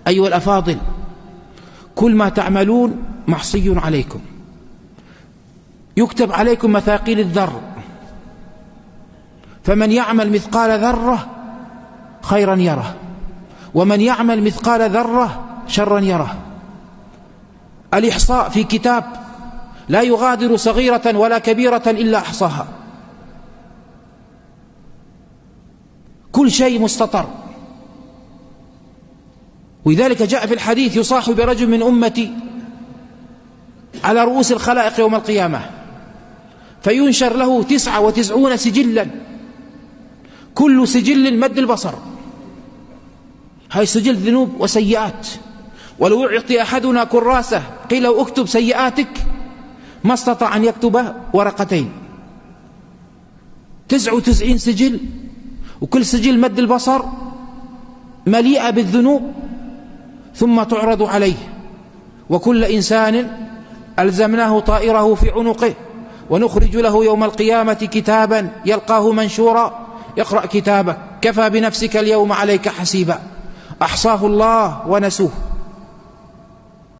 أيها الأفاضل، كل ما تعملون محصي عليكم، يكتب عليكم مثاقيل الذر، فمن يعمل مثقال ذرة خيرا يره، ومن يعمل مثقال ذرة شرا يره. الإحصاء في كتاب لا يغادر صغيرة ولا كبيرة إلا أحصاها، كل شيء مستطر. ولذلك جاء في الحديث: يصاح برجل من أمتي على رؤوس الخلائق يوم القيامة، فينشر له 99 سجلا، كل سجل مد البصر، هاي سجل ذنوب وسيئات. ولو يعطي أحدنا كراسة قيل له اكتب سيئاتك ما استطاع أن يكتب ورقتين. 99 سجل، وكل سجل مد البصر، مليئة بالذنوب، ثم تعرض عليه. وكل إنسان ألزمناه طائره في عنقه ونخرج له يوم القيامة كتابا يلقاه منشورا اقرأ كتابك كفى بنفسك اليوم عليك حسيبا. أحصاه الله ونسوه.